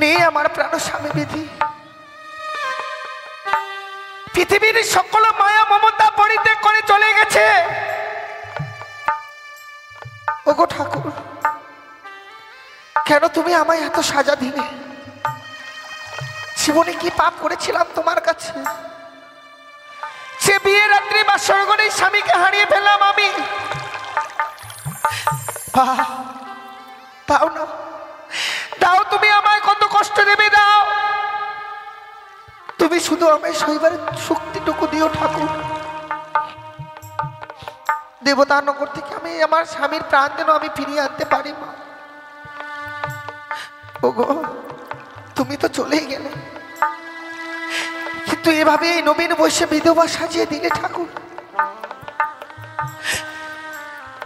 নেই আমার প্রাণ স্বামী বিধি। পৃথিবীর সকল মায়া মমতা পরিত্যাগ করে চলে গেছে। ওগো ঠাকুর, কেন তুমি আমায় এত সাজা দিলে? জীবনে কি পাপ করেছিলাম তোমার কাছে? সে বিয়ে রাত্রি বা স্বর্গণের স্বামীকে হারিয়ে ফেললাম আমি। দাও না, দাও, তুমি আমায় কত কষ্ট দেবে দাও। তুমি শুধু আমায় সইবার শক্তিটুকু দিও ঠাকুর। দেবতানগর থেকে আমি আমার স্বামীর প্রাণ যেন আমি ফিরিয়ে আনতে পারি। মা ওগো, তুমি তো চলেই গেলে, কিন্তু এভাবে এই নবীন বয়সে বিধবা সাজিয়ে দিলে ঠাকুর।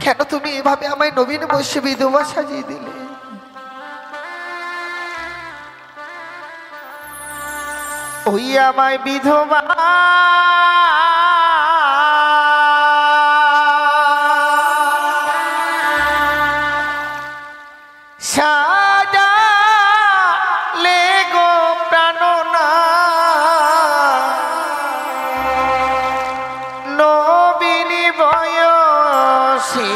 কেন তুমি এভাবে আমায় নবীন বয়সে বিধবা সাজিয়ে দিলে? ওই আমায় বিধবা সাজালে গো প্রাণনা নবীন বয়সে।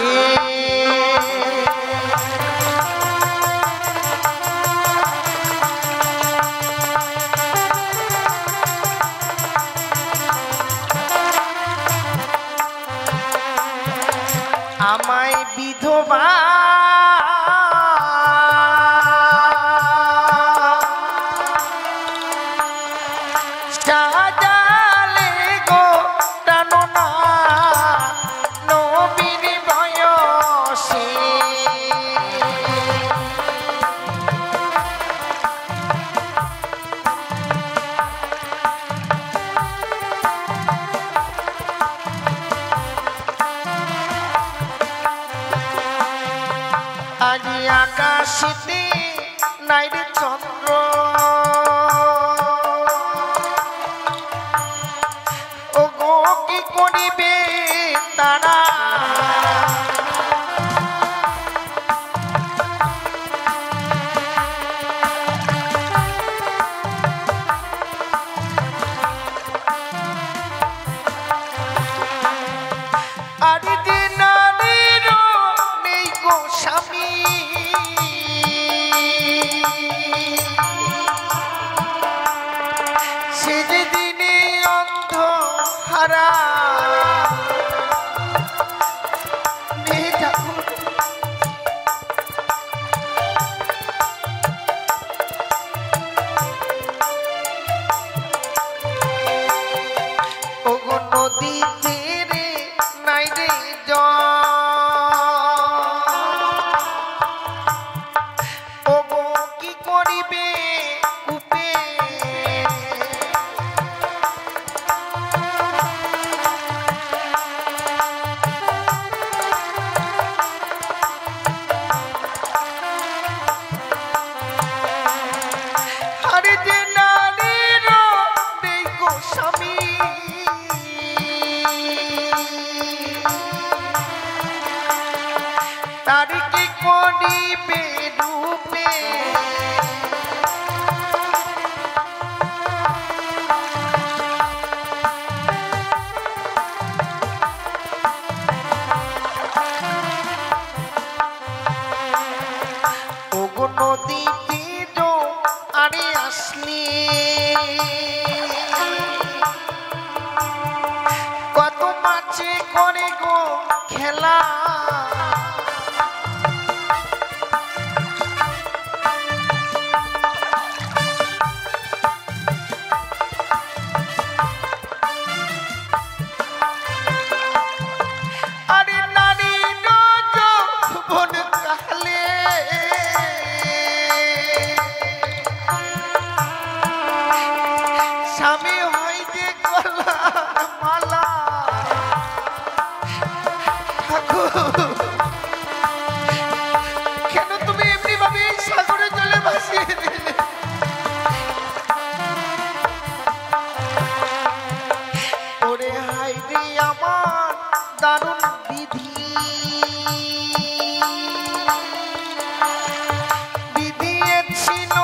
আমায় বিধবা সাজালে গো প্রাণনা নবীন বয়সে। আজি আকাশেতে নাই রে চন্দ্র, ওগো কি করিবে তারা? আরে যে নারীর নেই গো স্বামী, সে যে দিনে অন্ধ হারা। ওগো নদীতে রে নাই রে ওগো কি করিবে কূপে? আরে যে নারীর নেই গো স্বামী, তার কি করিবে রূপে? ওগো নদীতে যো আরে আসলি, কত মাছে করে গো খেলা। আরে নারী যৌবন কালে স্বামী হয় যে গলা মালা। কেন তুমি এমনি ভাবে সাগরে জলে ভাসিয়ে দিলে? ওরে হাই রে আমার দারুণ বিধি, বিধিয়েছিল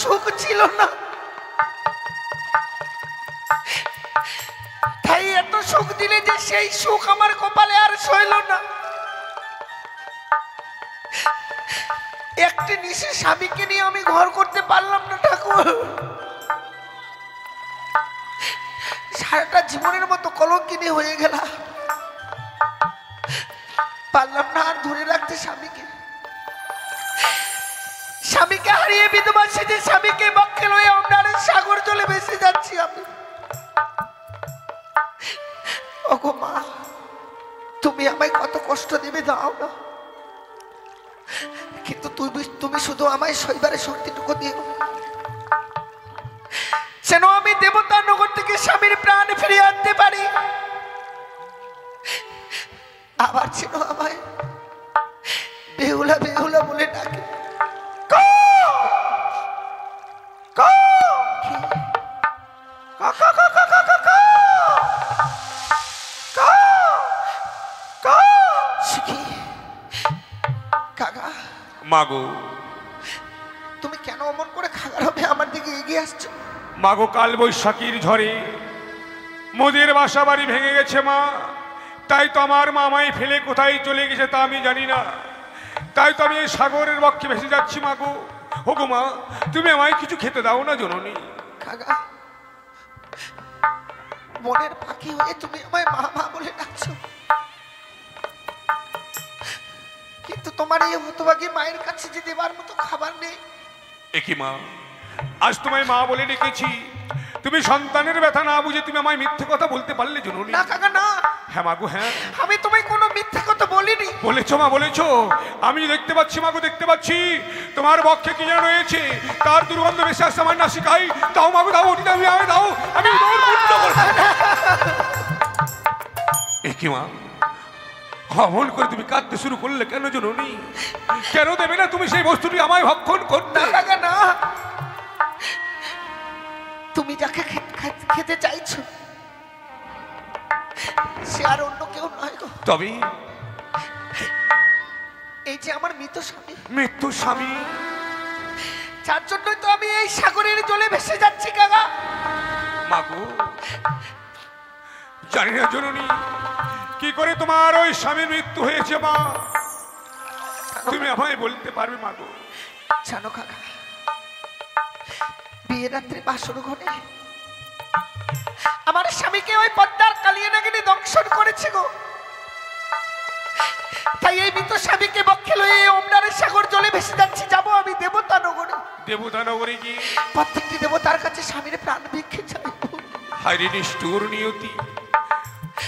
সুখ ছিল না, তাই এত সুখ দিলে যে সেই সুখ আমার কপালে আর সইল না। একটি নিশে স্বামীকে নিয়ে আমি ঘর করতে পারলাম না ঠাকুর। সারাটা জীবনের মতো কলঙ্কিনী হয়ে গেলাম, পারলাম না আর ধরে রাখতে স্বামীকে। স্বামীকে হারিয়ে বিধবা সেজে স্বামীকে বক্ষে লয়ে অমরার সাগর জলে ভেসে যাচ্ছি আমি। ওগো মা, তুমি আমায় কত কষ্ট দেবে দাও না, কিন্তু তুমি শুধু আমায় সইবারের শক্তিটুকু দিও, যেন আমি দেবতার নগর থেকে স্বামীর প্রাণ ফিরিয়ে আনতে পারি। আবার যেন আমায় বেহুলা বেহুলা বলে ডাকে। মাগো, তুমি কেন অমন করে খাগার হবে আমার দিকে এগিয়ে আসছো? মাগো, কাল বৈশাখীর ঝড়ে মোদের বাসা বাড়ি ভেঙে গেছে মা, তাই তো আমার মা আমায় ফেলে কোথায় চলে গেছে তা আমি জানি না, তাই তো আমি এই সাগরের বক্ষে ভেসে যাচ্ছি। মাগো, ওগো মা, তুমি আমায় কিছু খেতে দাও না জননী। খাগা, মনের পাখি হয়ে তুমি আমায় মা মা বলে ডাকছো, কিন্তু তোমার এই হতভাগী মায়ের কাছে যে দেবার মতো খাবার নেই। একই মা, আজ তোমায় মা বলে ডেকেছি, তুমি সন্তানের ব্যথা না বুঝে তুমি আমায় মিথ্যে কথা বলতে পারলে জননী? না কাকা না। হ্যাঁ মাগো, হ্যাঁ, আমি তোমায় কোনো মিথ্যে কথা বলিনি। বলেছো মা, বলেছো। আমি দেখতে পাচ্ছি মাগো, দেখতে পাচ্ছি তোমার বক্ষে কি যেন রয়েছে, তার দুর্গন্ধ বেশি আসছে আমার নাসিকায়। দাও মাগো, দাও, ওটি দাও, আমি দাও, আমি একই মা, অমন করে তুমি কাঁদতে শুরু করলে কেন জননী? কেন দেবে না তুমি সেই বস্তুটি আমায় ভক্ষণ করতে? না, তুমি যাকে খেতে চাইছো সে আর অন্য কেউ নয় গো। তবে এই যে আমার মৃত স্বামী, মৃত্যু স্বামী, যার জন্যই তো আমি এই সাগরের জলে ভেসে যাচ্ছি কাকা। মাগো, জানি না জননী কি করে তোমার ওই স্বামীর মৃত্যু হয়েছে মা, তুমি আমায় বলতে পারবে মাগো? জানো কাকা, বিয়ের রাত্রে বাসর ঘরে আমার স্বামীকে ওই পদ্মার কালিয়ে নাগিনী দংশন করেছে গো। তাই এই মৃত স্বামীকে বক্ষে লয়ে ওমরারের সাগর জলে ভেসে যাচ্ছি। যাবো আমি দেবতা নগরে। দেবতা নগরে কি প্রত্যেকটি দেবতার কাছে স্বামীর প্রাণ ভিক্ষে চাই। হায়রে নিষ্ঠুর নিয়তি,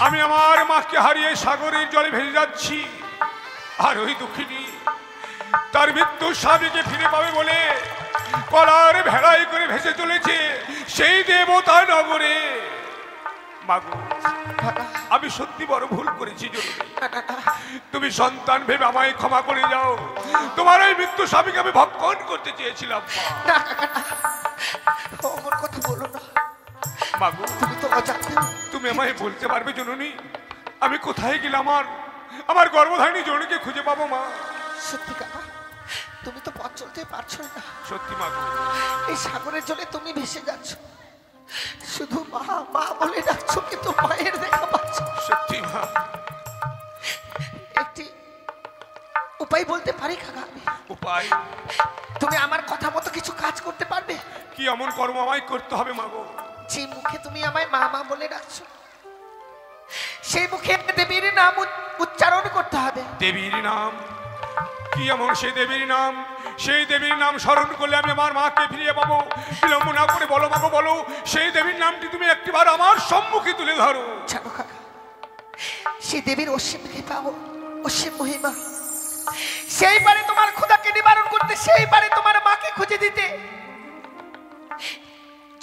আমি আমার মাকে হারিয়ে সাগরের জলে ভেসে যাচ্ছি, আর ওই দুঃখিনী তার মৃত্যু স্বামীকে ফিরে পাবে বলে কলার ভেড়াই করে ভেসে চলেছে সেই দেবতা নগরে। মাগো, আমি সত্যি বড় ভুল করেছি জননী, তুমি সন্তান ভেবে আমায় ক্ষমা করে যাও। তোমার ওই মৃত্যু স্বামীকে আমি ভক্ষণ করতে চেয়েছিলাম। ওর কথা বলো না মাগো, তুমি তো অজান্তে। তুমি আমায় বলতে পারবে জননী আমি কোথায় গেলাম আমার গর্ভধারিণী জননীকে খুঁজে পাবো মা? সত্যি কাকা, তুমি তো পথ চলতে পারছো না। সত্যি মাগো, এই সাগরের জলে তুমি ভেসে যাচ্ছ, শুধু মা মা বলে ডাকছো, কিন্তু মায়ের দেখা পাচ্ছ। সত্যি মা, একটি উপায় বলতে পারি কাকা আমি? উপায়? তুমি আমার কথা মতো কিছু কাজ করতে পারবে? কি এমন কর্ম আমায় করতে হবে মাগো? যে মুখে তুমি আমায় মা মা বলে ডাকছো, সেই মুখে দেবীর নাম উচ্চারণ করতে হবে। দেবীর নাম? কি এমন সেই দেবীর নাম? সেই দেবীর নাম স্মরণ করলে আমি আমার মাকে ফিরিয়ে পাবো। বিলম্ব না করে বলো মাগো, বলো সেই দেবীর নামটি তুমি একটিবার আমার সম্মুখে তুলে ধরো। জানো কাকা, সেই দেবীর অসীম কৃপা, অসীম মহিমা, সেই পারে তোমার ক্ষুধাকে নিবারণ করতে, সেই পারে তোমার মাকে খুঁজে দিতে।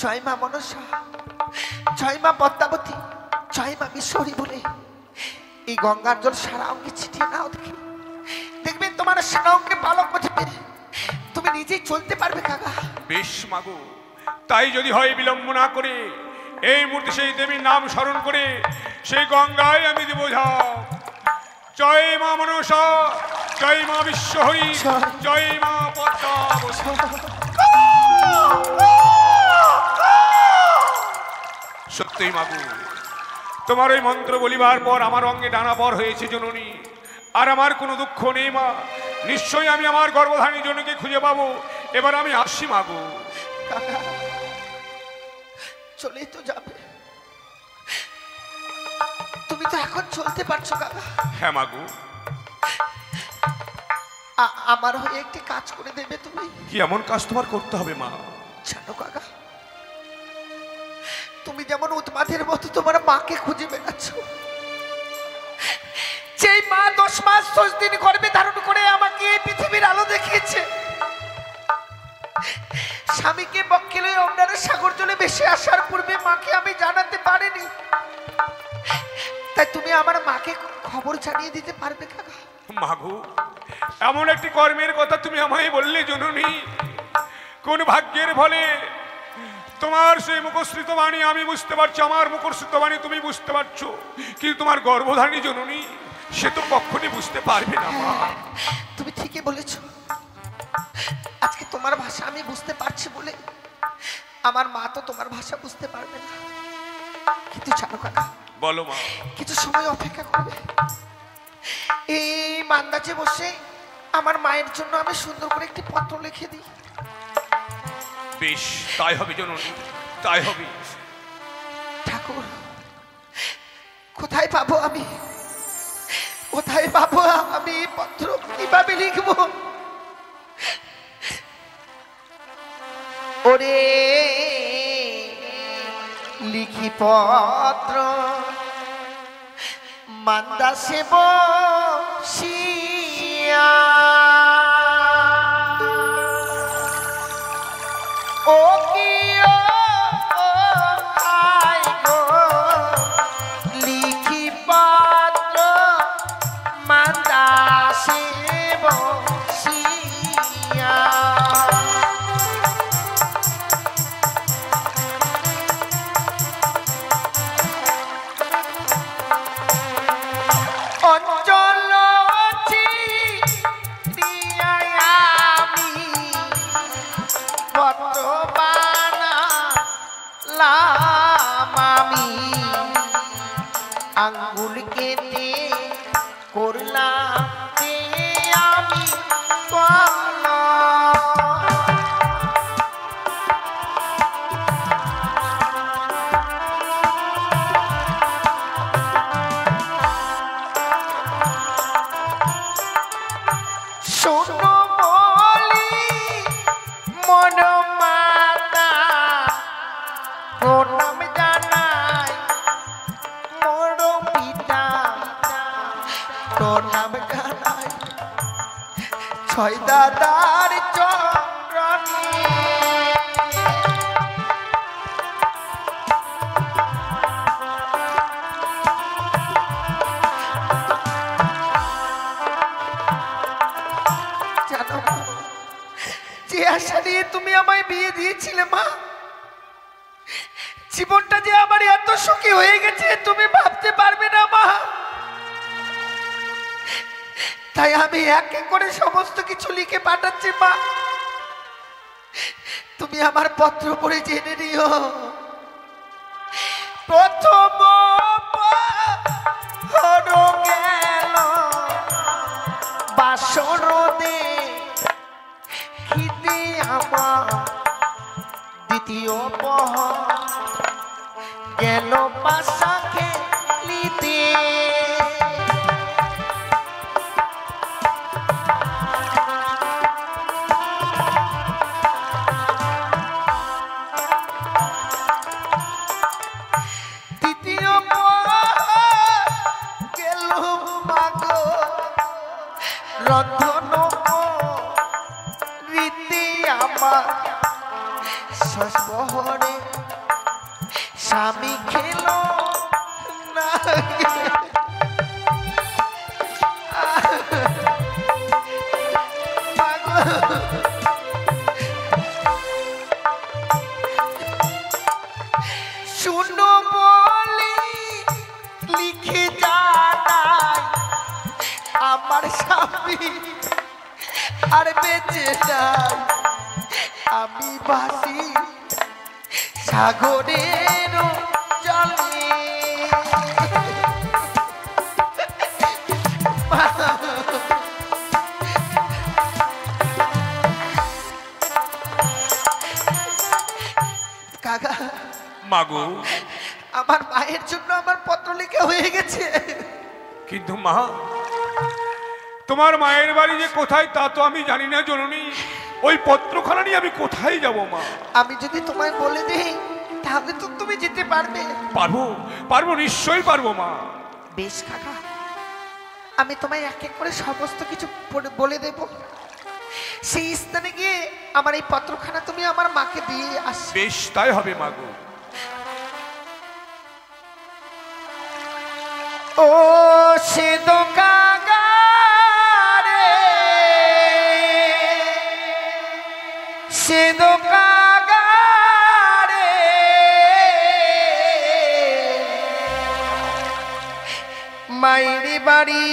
জয় মা মনসা, জয় মা পদ্মাবতী, জয় মা বিশ্বরী বলে এই গঙ্গার জল সারা অঙ্গে ছিটিয়ে নাও। দেখি দেখবেন তোমার সারা অঙ্গে পালক বোঝাবে, তুমি নিজেই চলতে পারবে কাকা। বেশ মাগো, তাই যদি হয় বিলম্ব না করে এই মুহূর্তে সেই দেবীর নাম স্মরণ করে সেই গঙ্গায় আমি দেব ঝাঁপ। জয় মা মনসা, জয় মা বিশ্বহরি, জয় মা পদ্মাবতী। সত্যই মাগো, তোমার ওই মন্ত্র বলিবার পর আমার অঙ্গে ডানা পর হয়েছে জননী। আর আমার কোনো দুঃখ নেই মা, নিশ্চয়ই আমি আমার গর্ভধারী জননীকে খুঁজে পাবো। এবার আমি আসি মাগো। কাকা চলেই তো যাবে, তুমি তো এখন চলতে পারছো কাকা। হ্যাঁ মাগো। আমার হয়ে একটি কাজ করে দেবে তুমি? কি এমন কাজ তোমার করতে হবে মা? জানো কাকা, তুমি যেমন উন্মাদের মতো তোমার মাকে খুঁজে বেড়াচ্ছ, যেই মা 10 মাস 10 দিন গর্ভে ধারণ করে আমাকে এই পৃথিবীর আলো দেখিয়েছে, স্বামীকে বক্ষে লয়ে অমরার সাগর জলে ভেসে আসার পূর্বে মাকে আমি জানাতে পারিনি, তাই তুমি আমার মাকে খবর জানিয়ে দিতে পারবে কাকা? মাগো, এমন একটি কর্মের কথা তুমি আমায় বললে জননী। কোন ভাগ্যের ফলে তোমার সেই মুখশ্রিত বাণী আমি বুঝতে পারছি, আমার মুখশ্রিত বাণী তুমি বুঝতে পারছো, কিন্তু তোমার গর্ভধারী জননী সে তো কখনই বুঝতে পারবে না মা। তুমি ঠিকই বলেছ, আজকে তোমার ভাষা আমি বুঝতে পারছি বলে আমার মা তো তোমার ভাষা বুঝতে পারবে না। কিন্তু জানো কাকা, বলো মা। কিছু সময় অপেক্ষা করবে, এই মান্দাজে বসে আমার মায়ের জন্য আমি সুন্দর করে একটি পত্র লিখে দিই। বেশ, তাই হবে জননী, তাই হবে। ঠাকুর, কোথায় পাবো আমি, কোথায় পাবো আমি এই পত্র, কিভাবে লিখবো? ওরে লিখি পত্র মান্দাসে বসিয়া, ও কি লিখি পত্র মান্দাসে বসিয়া, অঞ্চল আমি পত্র বানালাম, আমি আঙ্গুল কেটে করলাম আমি শোনো বলি মন মাতা প্রণাম জানাই মোর পিতা, প্রণাম জানাই ছয় দাদার চরণে, জানো যে আশা নিয়ে তুমি আমায় বিয়ে দিয়েছিলে মা, জীবনটা যে আমার এত সুখী হয়ে গেছে তুমি ভাবতে পারবে না মা। তাই আমি এক এক করে সমস্ত কিছু লিখে পাঠাচ্ছি মা, তুমি আমার পত্র পড়ে জেনে নিও। প্রথম গেল বাসর দে খিদে আমার, দ্বিতীয় গেল পাশা খেলিতে, তৃতীয় গেল মাগো রন্ধন রীতি আমার, ষষ্ঠরে স্বামী খেলো না, শুনো বলি লিখে জানাই আমার স্বামী আর বেঁচে নাই, আমি বাসি সাগরের চলে কাকা মাগো আমার মায়ের জন্য আমার পত্র লেখা হয়ে গেছে, কিন্তু মা তোমার মায়ের বাড়ি যে কোথায় তা তো আমি জানি না জননী। ওই পত্রখানা নিয়ে আমি কোথায় যাব মা? আমি যদি তোমায় বলে দেই তাহলে তো তুমি যেতে পারবে। পারবো পারবো, নিশ্চয়ই পারবো মা। বেশ কাকা, আমি তোমায় এক এক করে সমস্ত কিছু বলে দেব। সেই স্থানে গিয়ে আমার এই পত্রখানা তুমি আমার মাকে দিয়ে আসবে। বেশ তাই হবে মাগো। ও সে দোকাগা রে, সে দোকাগা রে, মায়ের বাড়ি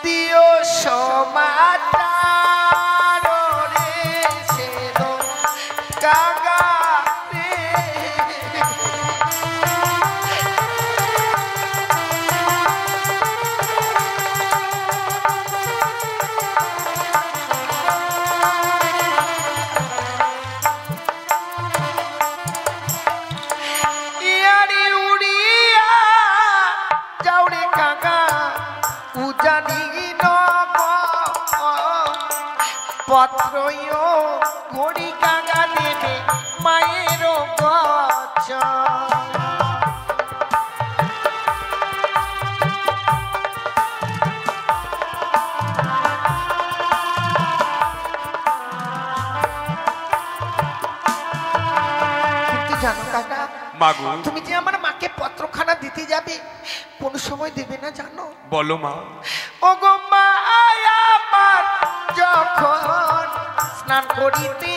দিও সমাচার রে, সে দোকাগা রে। ইয়ারি উড়িয়া যাও রে কাকা উজানি নব পত্রয় ঘড়ি কাকা দেবে মায়ের গছ। কিন্তু জানো কাকা, মাগো তুমি যে আমার মাকে পত্রখানা দিতে যাবে কোন সময় দেবে না জানো? বলো মা। ও গো মা আমার যখন স্নান করিতে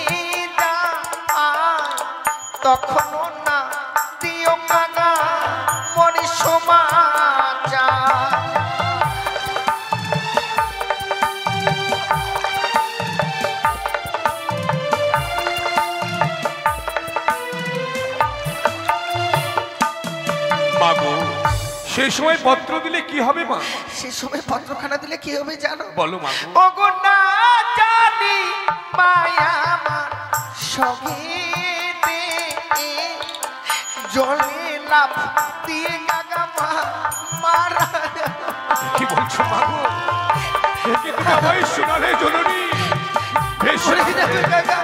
যায় তখন না দিও কাকা মনে সমাচার। মাগো সেই সময় পত্র দিলে কি হবে মা? সে সময় পত্রখানা দিলে কি হবে জানো? বলো মাগো। ও গো না জানি মায়া আমার সঙ্গে জলে লাভ দিয়ে গাগা মা মারা যাবে। কি বলছো মাগো? এ কি তুমি আমায় শোনালে জননী? বেশ মরে যাবে কাকা।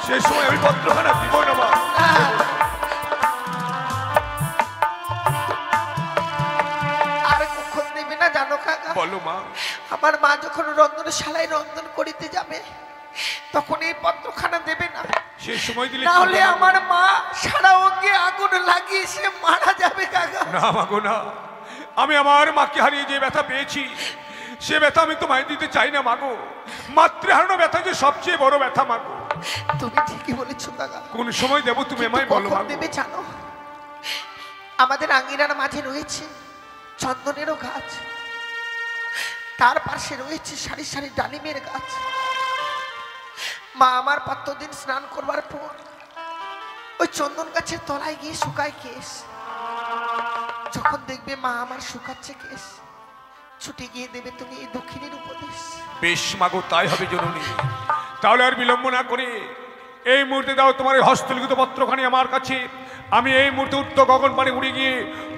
সে সময় আমি পত্রখানা দিব না মা। আর কখন দেবে না জানো কাকা? বলো মা। আমার মা যখন রন্ধনশালায় রন্ধন করিতে যাবে তখন এই পত্রখানা দেবে না, সে সময় দিলে না হলে আমার মা সারা অঙ্গে আগুন লাগিয়ে সে মারা যাবে কাকা। না মাগো না, আমি আমার মাকে হারিয়ে যে ব্যথা পেয়েছি সে ব্যথা আমি তোমায় দিতে চাই না মাগো। মাতৃ হারানো ব্যথা যে সবচেয়ে বড় ব্যথা মাগো। তুমি ঠিকই বলেছো কাকা। কোন সময় দেবো তুমি আমায় বলো কখন মাগো। দেবে জানো? আমাদের আঙ্গিনার মাঝে রয়েছে চন্দনেরও গাছ, তার পাশে রয়েছে সারি সারি ডালিমের গাছ। মা আমার প্রত্যেকদিন স্নান করবার পর ওই চন্দন গাছের তলায় গিয়ে শুকায় কেশ। যখন দেখবে মা আমার শুকাচ্ছে কেশ, ছুটে গিয়ে দেবে তুমি এই দক্ষিণের উপদেশ। বেশ মাগো তাই হবে জননী। তাহলে আর বিলম্ব না করে এই মুহূর্তে দাও তোমার এই হস্তলিখিত পত্রখানি আমার কাছে। আমি এই মুহূর্তে উত্তর গগন পানে উড়ে গিয়ে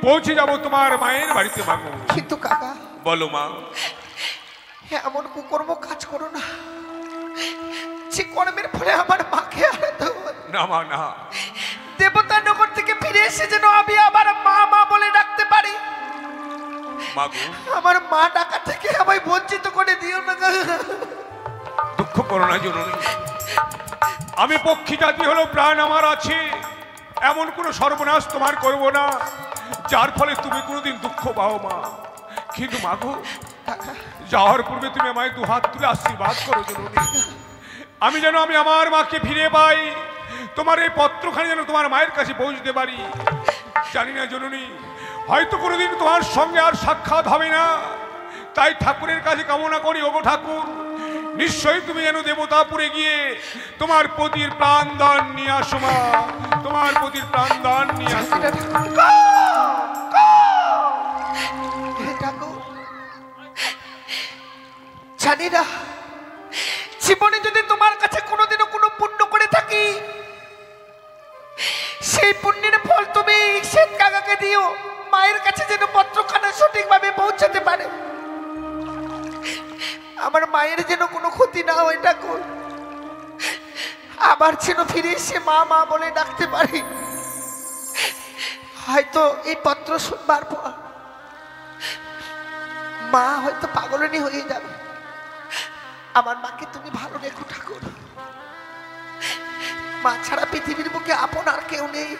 পৌঁছে যাব তোমার মায়ের বাড়িতে মাগো। কিন্তু কাকা, বলো মা। এমন কুকর্ম কাজ করো না যে কর্মের ফলে আমার মাকে হারাতে হবে। না মা না। দেবতা নগর থেকে ফিরে এসে যেন আমি আবার মা মা বলে ডাকতে পারি। মাগো আমার মা ডাকা থেকে আমায় বঞ্চিত করে দিও না কাকা। দুঃখ করো না জননী। আমি পক্ষী জাতি হলো প্রাণ আমার আছে, এমন কোনো সর্বনাশ তোমার করব না যার ফলে তুমি কোনোদিন দুঃখ পাও মা। কিন্তু মাগো যাওয়ার পূর্বে তুমি আমায় দু হাত তুলে আশীর্বাদ করো জননী। আমি যেন আমি আমার মাকে ফিরে পাই, তোমার এই পত্রখানি যেন তোমার মায়ের কাছে পৌঁছতে পারি। জানি না জননী, হয়তো কোনোদিন তোমার সঙ্গে আর সাক্ষাৎ হবে না, তাই ঠাকুরের কাছে কামনা করি ওগো ঠাকুর নিশ্চয়ই তুমি যেন দেবতাপুরে গিয়ে তোমার পতির প্রাণ দান নিয়ে আসো মা। তোমার প্রতি প্রাণ দান নিয়ে আসো। হে ঠাকুর, জানি না জীবনে যদি তোমার কাছে কোনোদিনও কোনো পুণ্য করে থাকি, সেই পুণ্যের ফল তুমি শ্বেত কাকাকে দিও, মায়ের কাছে যেন পত্রখানা সঠিকভাবে পৌঁছাতে পারে, আমার মায়ের যেন কোনো ক্ষতি না হয় ঠাকুর, আবার যেন ফিরে এসে মা মা বলে ডাকতে পারি। হয়তো এই পত্র শুনবার পর মা হয়তো পাগলনি হয়ে যাবে। আমার মাকে তুমি ভালো রেখো ঠাকুর, মা ছাড়া পৃথিবীর বুকে আপন আর কেউ নেই,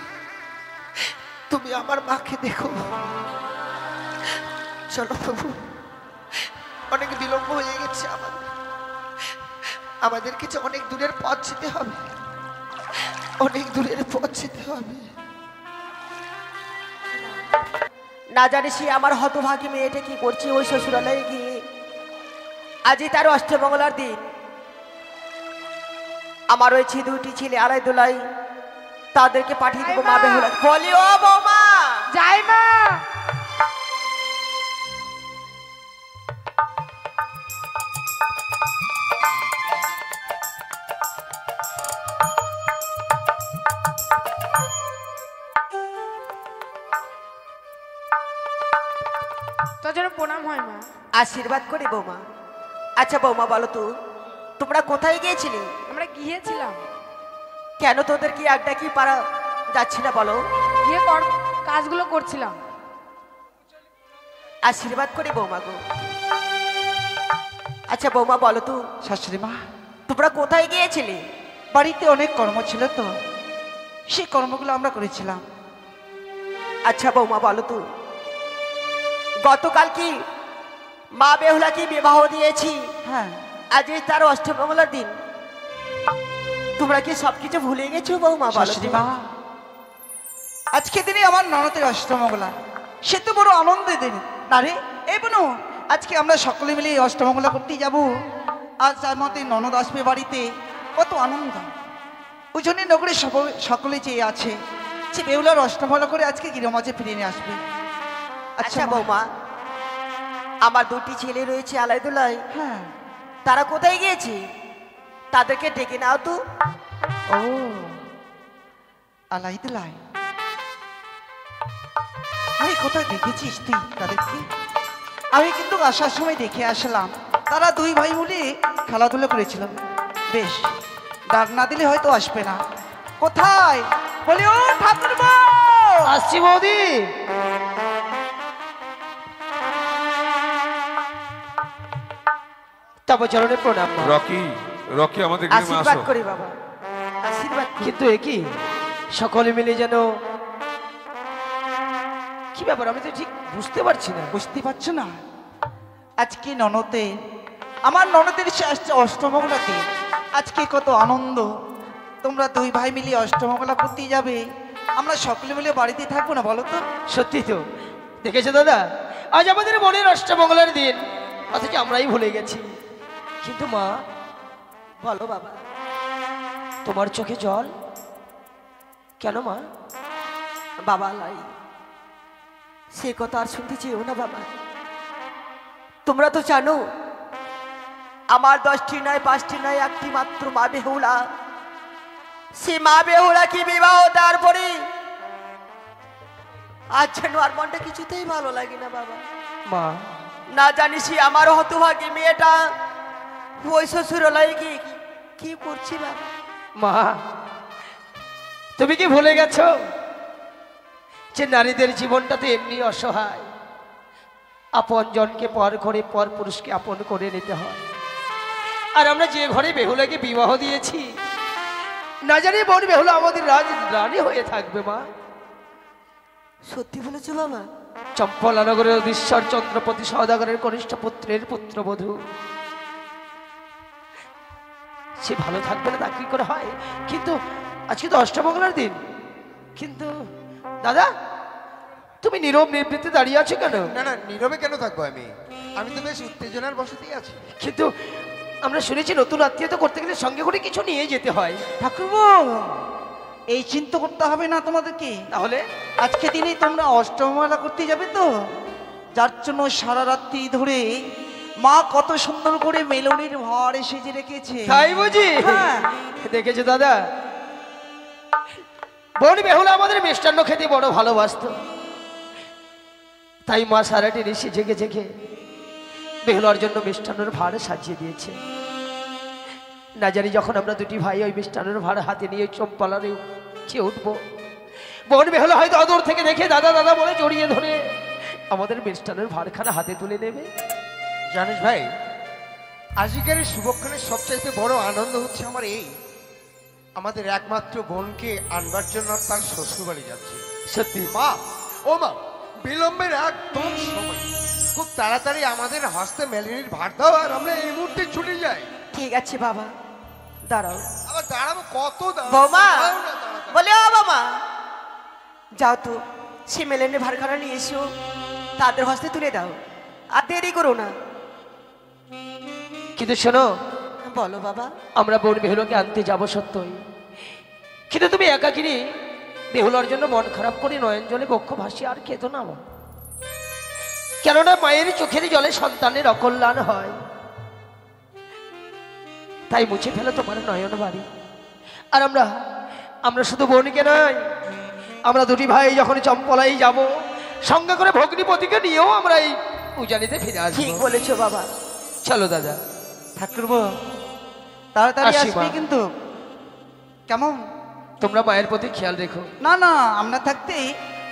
তুমি আমার মাকে দেখো। চলো প্রভু, অনেক বিলম্ব হয়ে গেছে আমাদের কিছু অনেক দূরের পথ যেতে হবে, অনেক দূরের পথ যেতে হবে। না জানি সে আমার হতভাগী মেয়েটা কি করছে ওই শ্বশুরালয়ে গিয়ে। আজই তার অষ্টমঙ্গলার দিন। আমার ওই দুইটি ছেলে আড়াই দোলাই, তাদেরকে পাঠিয়ে দেবো মা বেহুলা। বলি ও বৌমা, যাই মা। তোর জন্য প্রণাম হয় মা। আশীর্বাদ করি বৌমা। আচ্ছা বৌমা বলো তো, তোমরা কোথায় গিয়েছিলে? আমরা গিয়েছিলাম। কেন তোদের কি একটা কি পারা যাচ্ছি না বলো? গিয়ে কাজগুলো করছিলাম। আশীর্বাদ করি বৌমা গো। আচ্ছা বৌমা বলো তো, শাশুড়ি মা, তোমরা কোথায় গিয়েছিলে? বাড়িতে অনেক কর্ম ছিল তো, সেই কর্মগুলো আমরা করেছিলাম। আচ্ছা বৌমা বলো তো, গতকাল কি মা বেহুলা কি বিবাহ দিয়েছি, হ্যাঁ, আজ তার অষ্টমঙ্গলার দিন, তোমরা কি সবকিছু ভুলে গেছো বৌমা? বলো শাশুড়ি তো। মা, আজকে দিনে আমার ননদের অষ্টমঙ্গলা, সে তো বড় আনন্দের দিন না রে। এই বোনো, আজকে আমরা সকলে মিলে অষ্টমঙ্গলা করতে যাব। আজ তার মধ্যে ননদ আসবে বাড়িতে, কত আনন্দ। ওই জন্য নগরে সকলে চেয়ে আছে যে বেহুলার অষ্টমঙ্গলা করে আজকে গৃহমাঝে ফিরে নিয়ে আসবে। আচ্ছা বৌমা, আমার দুটি ছেলে রয়েছে আলাইদুলাই, হ্যাঁ। তারা কোথায় গিয়েছে? তাদেরকে ডেকে নাও তো। ও আলাইদুলাই, আমি কোথায় দেখেছিস তুই তাদেরকে? আমি কিন্তু আসার সময় দেখে আসলাম, তারা দুই ভাই মিলে খেলাধুলা করেছিল। বেশ, ডাক না দিলে হয়তো আসবে না। কোথায় বলি? ও ঠাকুরমা, আসছি বৌদি। তবে চরণে প্রণাম মা। রকি, রকি আমাদের গ্রামে আশীর্বাদ আসো। করি বাবা, আশীর্বাদ করি। কিন্তু একই সকলে মিলে যেন কি ব্যাপার, আমি তো ঠিক বুঝতে পারছি না। বুঝতে পারছো না? আজকে ননদে, আমার ননদের সে আসছে অষ্টমঙ্গলাতে। আজকে কত আনন্দ, তোমরা দুই ভাই মিলে অষ্টমঙ্গলা করতে যাবে, আমরা সকলে মিলে বাড়িতে থাকবো না বলো তো? সত্যি তো, দেখেছো দাদা, আজ আমাদের মনের অষ্টমঙ্গলার দিন, অথচ আমরাই ভুলে গেছি। কিন্তু মা, বলো বাবা। তোমার চোখে জল কেন মা? বাবা লাই, সে কথা আর শুনতে চেয়েও না বাবা। তোমরা তো জানো আমার 10টি নয় 5টি নয় একটি মাত্র মা বেহুলা। সে মা বেহুলা কি বিবাহ, তারপরে আজ যেন আর মনটা কিছুতেই ভালো লাগে না বাবা। মা, না জানি সে আমার হতভাগী মেয়েটা ওই শ্বশুরালয়ে গিয়ে কি করছি বাবা। মা, তুমি কি ভুলে গেছো যে নারীদের জীবনটা তো এমনি অসহায়, আপন জনকে পর করে পর পুরুষকে আপন করে নিতে হয়। আর আমরা যে ঘরে বেহুলাকে বিবাহ দিয়েছি, না জানি বোন বেহুলা আমাদের রানী হয়ে থাকবে মা। সত্যি বলেছো বাবা? চম্পলানগরের ঈশ্বর চন্দ্রপতি সওদাগরের কনিষ্ঠ পুত্রের পুত্রবধূ, সে ভালো থাকবে না তা কি করে হয়? কিন্তু আজকে তো অষ্টমঙ্গলার দিন। কিন্তু দাদা, তুমি নীরব নিবৃত্তে দাঁড়িয়ে আছো কেন? না না, নীরবে কেন থাকবো আমি? আমি তো বেশ উত্তেজনার বসতেই আছি। কিন্তু আমরা শুনেছি নতুন আত্মীয়তা করতে গেলে সঙ্গে করে কিছু নিয়ে যেতে হয়। ঠাকুরবো, এই চিন্তা করতে হবে না তোমাদেরকে। তাহলে আজকে দিনে তোমরা অষ্টমীমালা করতে যাবে তো, যার জন্য সারা রাত্রি ধরে মা কত সুন্দর করে মেলনির ভাঁড়ে সেজে রেখেছে। তাই বুঝি? হ্যাঁ। দেখেছো দাদা, বোন বেহুলা আমাদের মিষ্টান্ন খেতে বড় ভালোবাসতো, তাই মা সারাটি নিশি জেগে জেগে বেহুলার জন্য মিষ্টান্নের ভাড় সাজিয়ে দিয়েছে। না জানি যখন আমরা দুটি ভাই ওই মিষ্টান্নের ভাড় হাতে নিয়ে চম্পালারে চেয়ে উঠবো, বোন বেহুলা হয়তো অদূর থেকে দেখে দাদা দাদা বলে জড়িয়ে ধরে আমাদের মিষ্টান্নের ভাড়খানা হাতে তুলে নেবে। জানিস ভাই, আজকের এই শুভক্ষণের সবচাইতে বড় আনন্দ হচ্ছে আমার এই, আমাদের একমাত্র বোনকে আনবার জন্য তার শ্বশুর বাড়ি যাচ্ছে। সত্যি মা, ও মা, বিলম্বের একদম সময়, খুব তাড়াতাড়ি আমাদের হস্তে মেলিনীর ভার দাও আর আমরা এই মুহূর্তে ছুটে যাই। ঠিক আছে বাবা, দাঁড়াও। আবার দাঁড়াবো কত? বৌমা বলে, ও বৌমা যাও তো, সে মেলেনে ভাড়খানা নিয়ে এসো, তাদের হস্তে তুলে দাও, আর দেরি করো না। কিন্তু শোনো, বলো বাবা। আমরা বোন বেহুলাকে আনতে যাবো সত্যই, কিন্তু তুমি একাকিনী বেহুলার জন্য মন খারাপ করে নয়ন জলে বক্ষ ভাসি আর খেতো না মা। কেননা মায়ের চোখের জলে সন্তানের অকল্যাণ হয়, তাই মুছে ফেলো তোমার নয়ন বাড়ি। আর আমরা শুধু বোনকে নয়, আমরা দুটি ভাই যখন চম্পলাই যাব, সঙ্গে করে ভগ্নিপতিকে নিয়েও আমরা এই উজানিতে ফিরে আসবো। ঠিক বলেছো বাবা, চলো দাদা। ঠাকুরবো তাড়াতাড়ি আসি আসবে মা। কিন্তু, কেমন? তোমরা মায়ের প্রতি খেয়াল রেখো। না না, আমরা থাকতে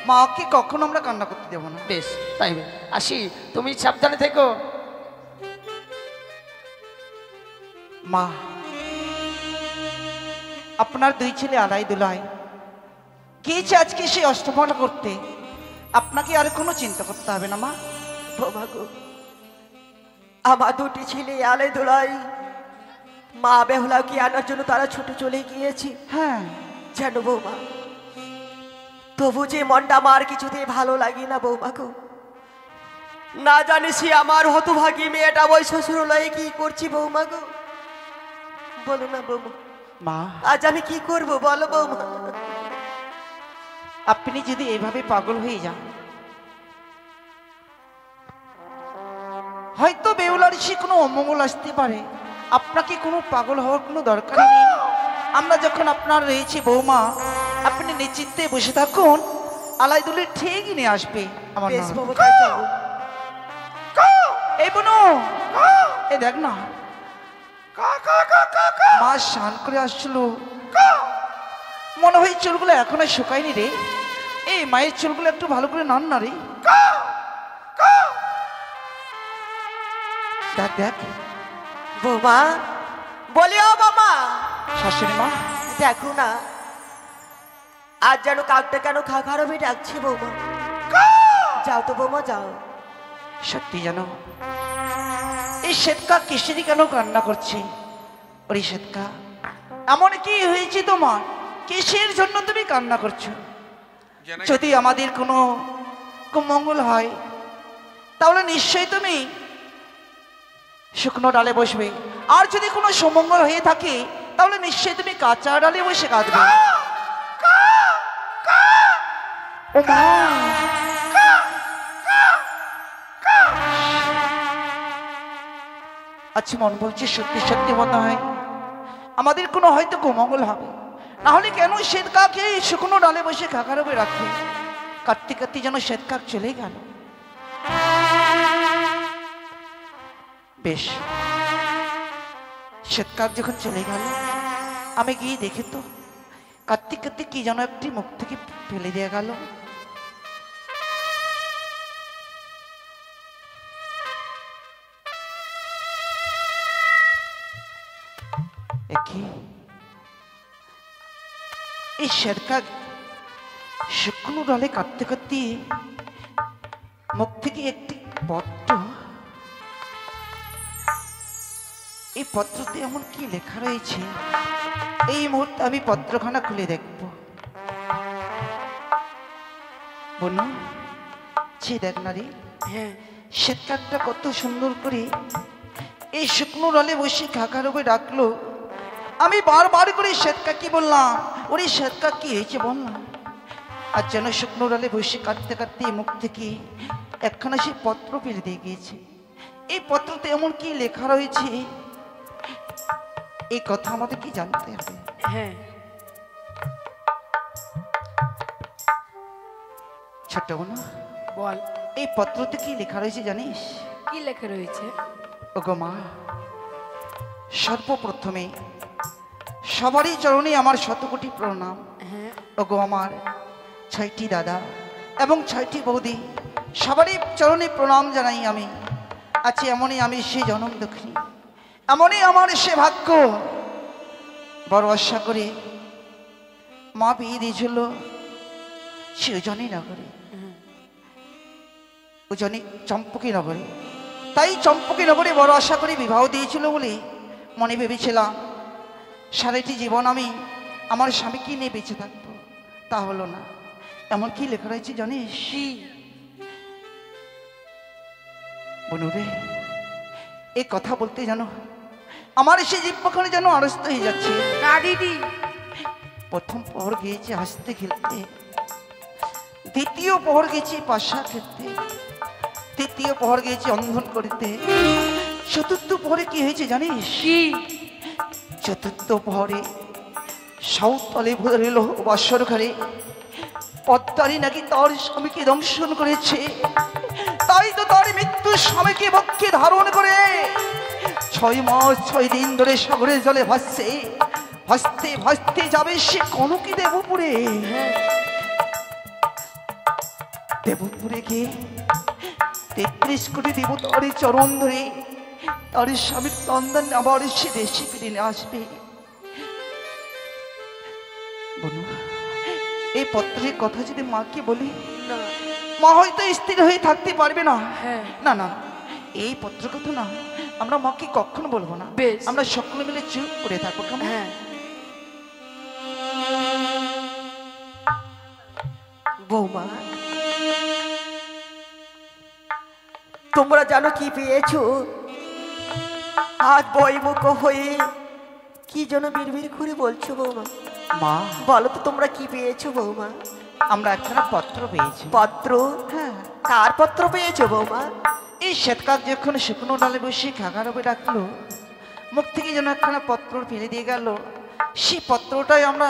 মাকে কখনো আমরা কান্না করতে দেবো না। বেশ, তাই আসি, তুমি সাবধানে থেকো। মা, আপনার দুই ছেলে আলাই দুলাই গিয়েছে আজকে সেই অষ্টমীমালা করতে, আপনাকে আর কোনো চিন্তা করতে হবে না মা। বাবা গো, আমার দুটি ছেলে আলে দোলাই মা বেহুলাকে আনার জন্য তারা ছুটে চলে গিয়েছে। হ্যাঁ জানো বৌমা, তবু যে মনটা আমার কিছুতেই ভালো লাগে না বৌমা গো। না জানিসি আমার হতভাগী মেয়েটা ওই শ্বশুরালয়ে কি করছি বৌমা গো, বলো না বৌমা। মা, আজ আমি কি করব বলো বৌমা। আপনি যদি এইভাবে পাগল হয়ে যান, হয়তো বেহুলার সে কোনো অমঙ্গল আসতে পারে, আপনাকে কোনো পাগল হওয়ার কোনো দরকার নেই। আমরা যখন আপনার রয়েছি বৌমা, আপনি নিশ্চিন্তে বসে থাকুন, আলাইদুলি ঠিকই নিয়ে আসবে আমার বেশ ননদ। বাবা, তাই যাবো। এই বোনো, এই দেখ না, মা স্নান করে আসছিল, মনে হয় চুলগুলো এখনো শুকায়নি রে। এই মায়ের চুলগুলো একটু ভালো করে নান না রে। দেখ দেখ বৌমা বলিও বাবা, শাশুড়ি মা, দেখো না আজ যেন কাকটা কেন খাখারবে ডাকছে বৌমা। যাও তো বৌমা, যাও। সত্যি জানো এই শ্বেতকা কিসেরই কেন কান্না করছে? ওরে শ্বেতকা, এমন কি হয়েছে তোমার, কিসের জন্য তুমি কান্না করছো? যদি আমাদের কোনো মঙ্গল হয় তাহলে নিশ্চয়ই তুমি শুকনো ডালে বসবে, আর যদি কোনো সুমঙ্গল হয়ে থাকে তাহলে নিশ্চয়ই তুমি কাঁচা ডালে বসে কাঁদবে। ও মা, আচ্ছা মন বলছে সত্যি সত্যি মনে হয় আমাদের কোনো হয়তো কুমঙ্গল হবে, না হলে কেন শ্বেতকাকে শুকনো ডালে বসে খাকারবে রাখে? কাটতে কাটতে যেন শ্বেতকাক চলে গেল। বেশ, শ্বেতকাক যখন চলে গেল, আমি গিয়ে দেখি তো কাটতে কাটতে কি যেন একটি মুখ থেকে ফেলে দিয়ে গেল। এই শ্বেতকাক শুকনো ডালে কাটতে কাটতে মুখ থেকে একটি পত্র, এই পত্রতে এমন কি লেখা রয়েছে? এই মুহূর্তে আমি পত্রখানা খুলে দেখব। বনু, সে দেখ না রে, হ্যাঁ, শ্বেতকাকটা কত সুন্দর করে এই শুকনো ডালে বসে খাকার উপরে রাখলো, আমি বারবার করে শ্বেতকা কি বললাম, ওরে শ্বেতকা কি হয়েছে বললাম। আর যেন শুকনো ডালে বসে কাঁদতে কাঁদতে মুখ থেকে একখানা সে পত্র ফেলে দিয়ে গিয়েছে। এই পত্রতে এমন কি লেখা রয়েছে, এই কথা আমাদের কি জানতে হবে। হ্যাঁ, ছোট্ট বোনা, বল এই পত্রতে কি লেখা রয়েছে জানিস? কি লেখা রয়েছে? ওগো মা, সর্বপ্রথমে সবারই চরণে আমার শতকোটি প্রণাম। হ্যাঁ, ওগো আমার 6টি দাদা এবং 6টি বৌদি, সবারই চরণে প্রণাম জানাই আমি। আছে এমনই আমি সে জনম দুঃখিনী, এমনই আমার সে ভাগ্য। বড় আশা করে মা বিয়ে দিয়েছিল সে উজনি নগরে, উজনি চম্পকী নগরে। তাই চম্পকী নগরে বড় আশা করে বিবাহ দিয়েছিল বলে মনে ভেবেছিলাম সারাটি জীবন আমি আমার স্বামীকে নিয়ে বেঁচে থাকবো। তা হলো না। এমন কি লেখা রয়েছে জানিস? কি? বনুরে, এই কথা বলতে জানো আমার সে জিব্বাখানে যেন আড়স্ত হয়ে যাচ্ছে। না দিদি, প্রথম পর গিয়েছে হাসতে খেলতে, দ্বিতীয় পর গেছি পাশা খেলতে, তৃতীয় পর গিয়েছি অন্ধন করতে, চতুর্থ পরে কি হয়েছে জানিস? কি? চতুর্থ পরে সাউতলে ভরে বাসর ঘরে পদ্মারি নাকি তার স্বামীকে দংশন করেছে। তাই তো তার মৃত্যুর স্বামীকে বক্ষে ধারণ করে 6 মাস 6 দিন ধরে সাগরের জলে ভাসছে। ভাসতে ভাসতে যাবে সে কনকি দেবপুরে। দেবপুরে গিয়ে 33 কোটি দেবতার চরণ ধরে তার স্বামীর তন্দন আবার সে দেশে ফিরে নিয়ে আসবে। বনু, এই পত্রের কথা যদি মাকে বলি, না। মা হয়তো স্থির হয়ে থাকতে পারবে না। হ্যাঁ। না না, এই পত্র কথা না আমরা মাকে কখনো বলবো না। বেশ। আমরা সকলে মিলে চুপ করে থাকবো কেমন? হ্যাঁ, বৌমা, তোমরা জানো কি পেয়েছো? আজ বইমুখ হয়ে কি যেন বিড়বিড় করে বলছো বৌমা? মা, বলো তো তোমরা কি পেয়েছো বৌমা? আমরা একটা পত্র পেয়েছি। পত্র? হ্যাঁ, কার পত্র পেয়েছো বৌমা? এই শ্বেতকাক যখন শুকনো ডালে বসে খাগারবে ডাকলো, মুখ থেকে যেন একখানা পত্র ফেলে দিয়ে গেল। সেই পত্রটাই আমরা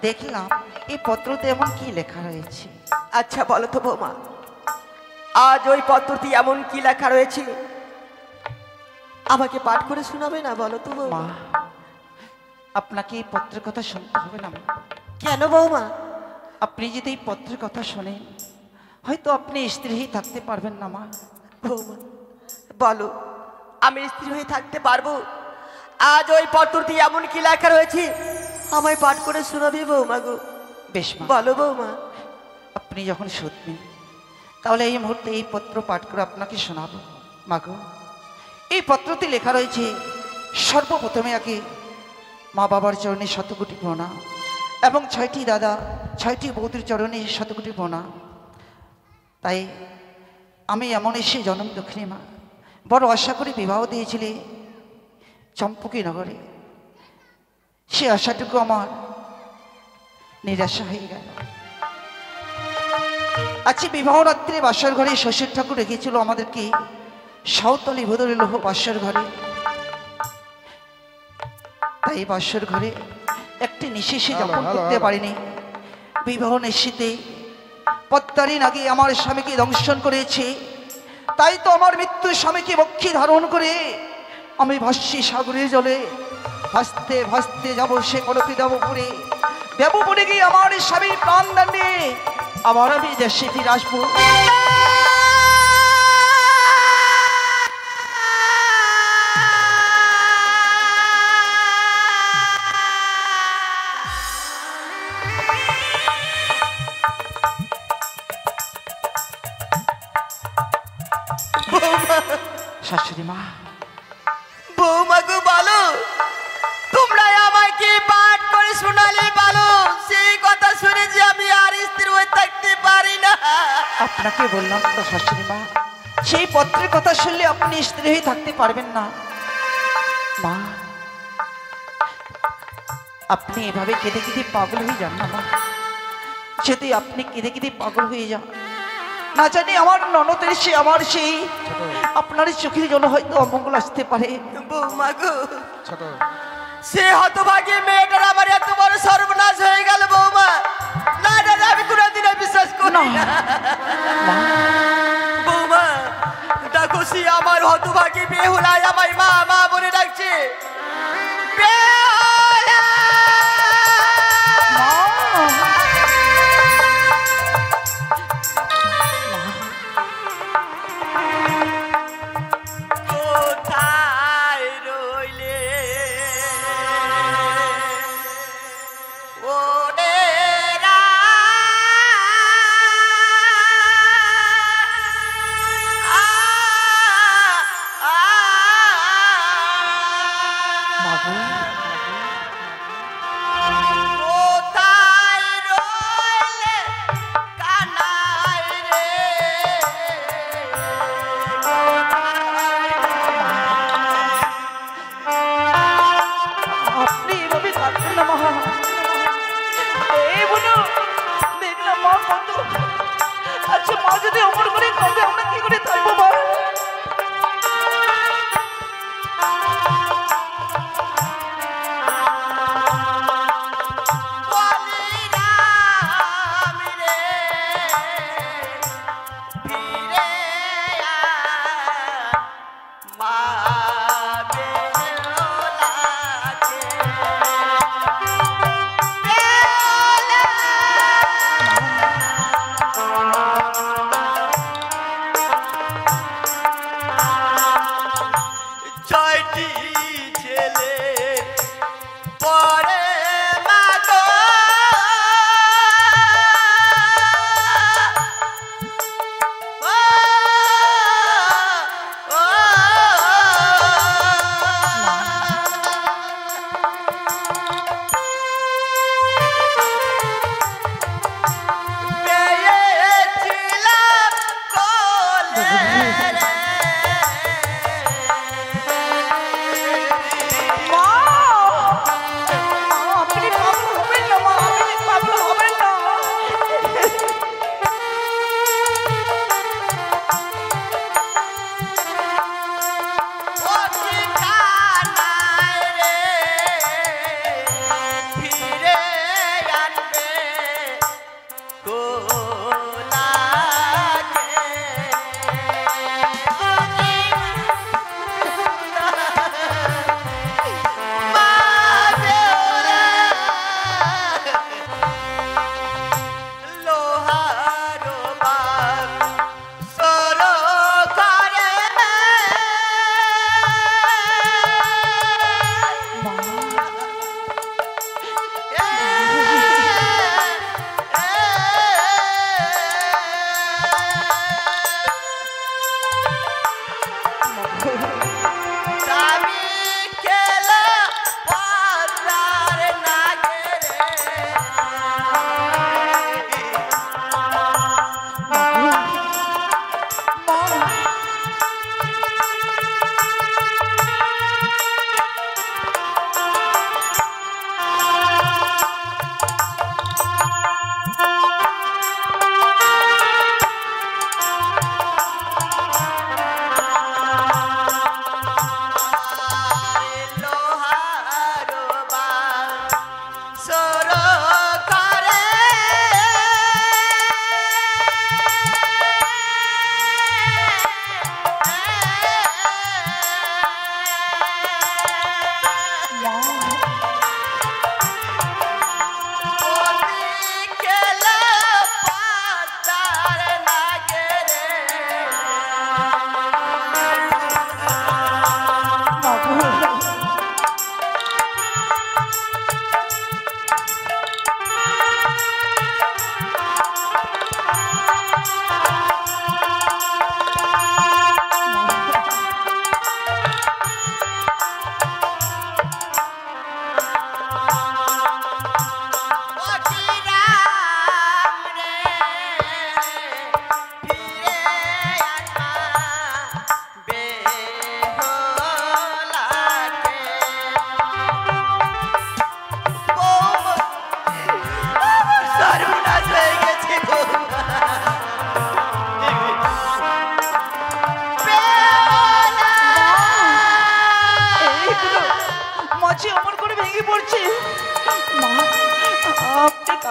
দেখলাম। এই পত্রতে এমন কি লেখা রয়েছে? আচ্ছা বলো তো বৌমা, আজ ওই পত্রটি এমন কি লেখা রয়েছে আমাকে পাঠ করে শোনাবে না? বলো তো বৌমা। মা, আপনাকে এই পত্রের কথা শুনতে হবে না। মা, কেন বৌমা? আপনি যদি এই পত্রের কথা শোনেন হয়তো আপনি স্ত্রী হয়ে থাকতে পারবেন না। মা, বৌমা বলো, আমি স্ত্রী হয়ে থাকতে পারবো? আজ ওই পত্রটি এমন কি লেখা রয়েছে আমায় পাঠ করে শোনাবে বৌমা গো? বেশ মা, বলো বৌমা। আপনি যখন শুনবেন তাহলে এই মুহূর্তে এই পত্র পাঠ করে আপনাকে শোনাবো। মাগো, এই পত্রতে লেখা রয়েছে, সর্বপ্রথমে আগে মা বাবার চরণে শতকোটি প্রণাম এবং 6টি দাদা 6টি বৌদির চরণে শতকোটি প্রণাম। তাই আমি এমন এসে জনম দক্ষিণী মা, বড় আশা করে বিবাহ দিয়েছিলে চম্পকী নগরে। সে আশাটুকু আমার নিরাশা হয়ে গেল। আজকে বিবাহ রাত্রে বাসর ঘরে শ্বশুর ঠাকুর রেখেছিল আমাদেরকে সাঁওতালি ভদরে লোহ বাসর ঘরে। তাই বাসর ঘরে একটি নিশেষে যাপন করতে পারিনি। বিবাহ নিশ্চিতে পদ্মারি নাকি আমার স্বামীকে দংশন করেছে। তাই তো আমার মৃত্যু স্বামীকে বক্ষে ধারণ করে আমি ভাসছি সাগরের জলে। ভাসতে ভাসতে যাবো সে কলকে দেবপুরে। দেবপুরে গিয়ে আমার স্বামীর প্রাণ দানে আবার আমি দেশে ফিরে আসবো। শাশুড়ি মা, বৌমা গো বলো, তোমরা আমাকে পাঠ করে শোনালে বলো, সেই কথা শুনে যে আমি আর স্থির হয়ে থাকতে পারি না। আপনাকে বললাম তো শাশুড়ি মা, সেই পত্রের কথা শুনলে আপনি স্ত্রী হয়ে থাকতে পারবেন না। মা, আপনি এভাবে কেঁদে কেঁদে পাগল হয়ে যান না মা। যদি আপনি কেঁদে কেঁদে পাগল হয়ে যান, না জানি আমার ননদের সে আমার সেই আপনার চোখের জন্য হয়তো অমঙ্গল আসতে পারে। বৌমা গো, ছোট সে হতভাগী মেয়েটার আমার এত বড় সর্বনাশ হয়ে গেল বৌমা। না না না, আমি কোনোদিন বিশ্বাস করি না বৌমা। দেখো সে আমার হতভাগী বেহুলায় আমায় মা মা বলে ডাকছে। বেহুলা! কোথায় রইলে ওরে কোথায় রইলে কানাই রে, আপনি এভাবে কাঁদবেন না মা।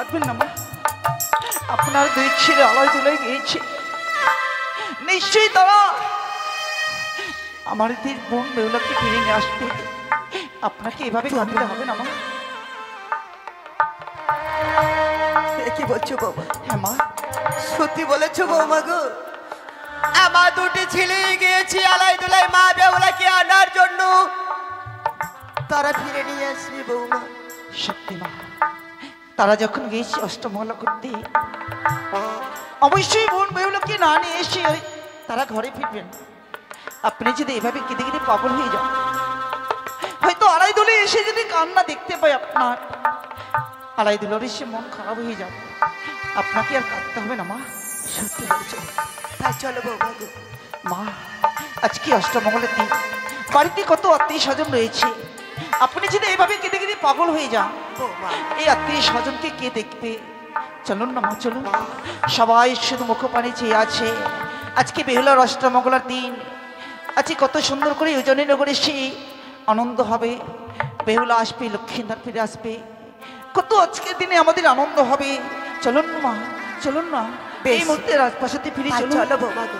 কাঁদবেন না মা। আপনার দুই ছেলে আলোয় দুলে গিয়েছে, নিশ্চয়ই তারা আমার দুই বোন বেহুলাকে ফিরে নিয়ে আসবে। আপনাকে এভাবে কাঁদতে হবে না মা। কি বলছো বাবা? হ্যাঁ মা, সত্যি বলেছো বৌমা গো? আমার দুটি ছেলে গিয়েছি আলাই দুলাই মা বেহুলাকে আনার জন্য, তারা ফিরে নিয়ে আসবে বৌমা। সত্যি মা, তারা যখন গিয়েছে অষ্টমহলা করতে, অবশ্যই বোন বেহুলাকে না নিয়ে এসে তারা ঘরে ফিরবেন। আপনি যদি এভাবে কেঁদে কেঁদে পাগল হয়ে যান, হয়তো আড়াই দলে এসে যদি কান্না দেখতে পাই আপনার, আড়াই দলের এসে মন খারাপ হয়ে যাবে। আপনাকে আর কাঁদতে হবে না মা। সত্যি বলছো? তাই চলো বৌমা গো। মা, আজকে অষ্টমঙ্গলের দিন, বাড়িতে কত আত্মীয় স্বজন রয়েছে। আপনি যদি এভাবে কেঁদে কেঁদে পাগল হয়ে যান, বৌমা এই আত্মীয় স্বজনকে কে দেখবে? চলুন না মা, চলুন। সবাই শুধু মুখ পানে চেয়ে আছে। আজকে বেহুলার অষ্টমঙ্গলার দিন, আজকে কত সুন্দর করে উজনি নগরে সে আনন্দ হবে। বেহুলা আসবে, লক্ষ্মীনাথ ফিরে আসবে, কত আজকের দিনে আমাদের আনন্দ হবে। চলুন না মা, চলুন না, এই মুহূর্তে রাজপ্রাসাদে ফিরে তাই চলুন। চলো বৌমা গো।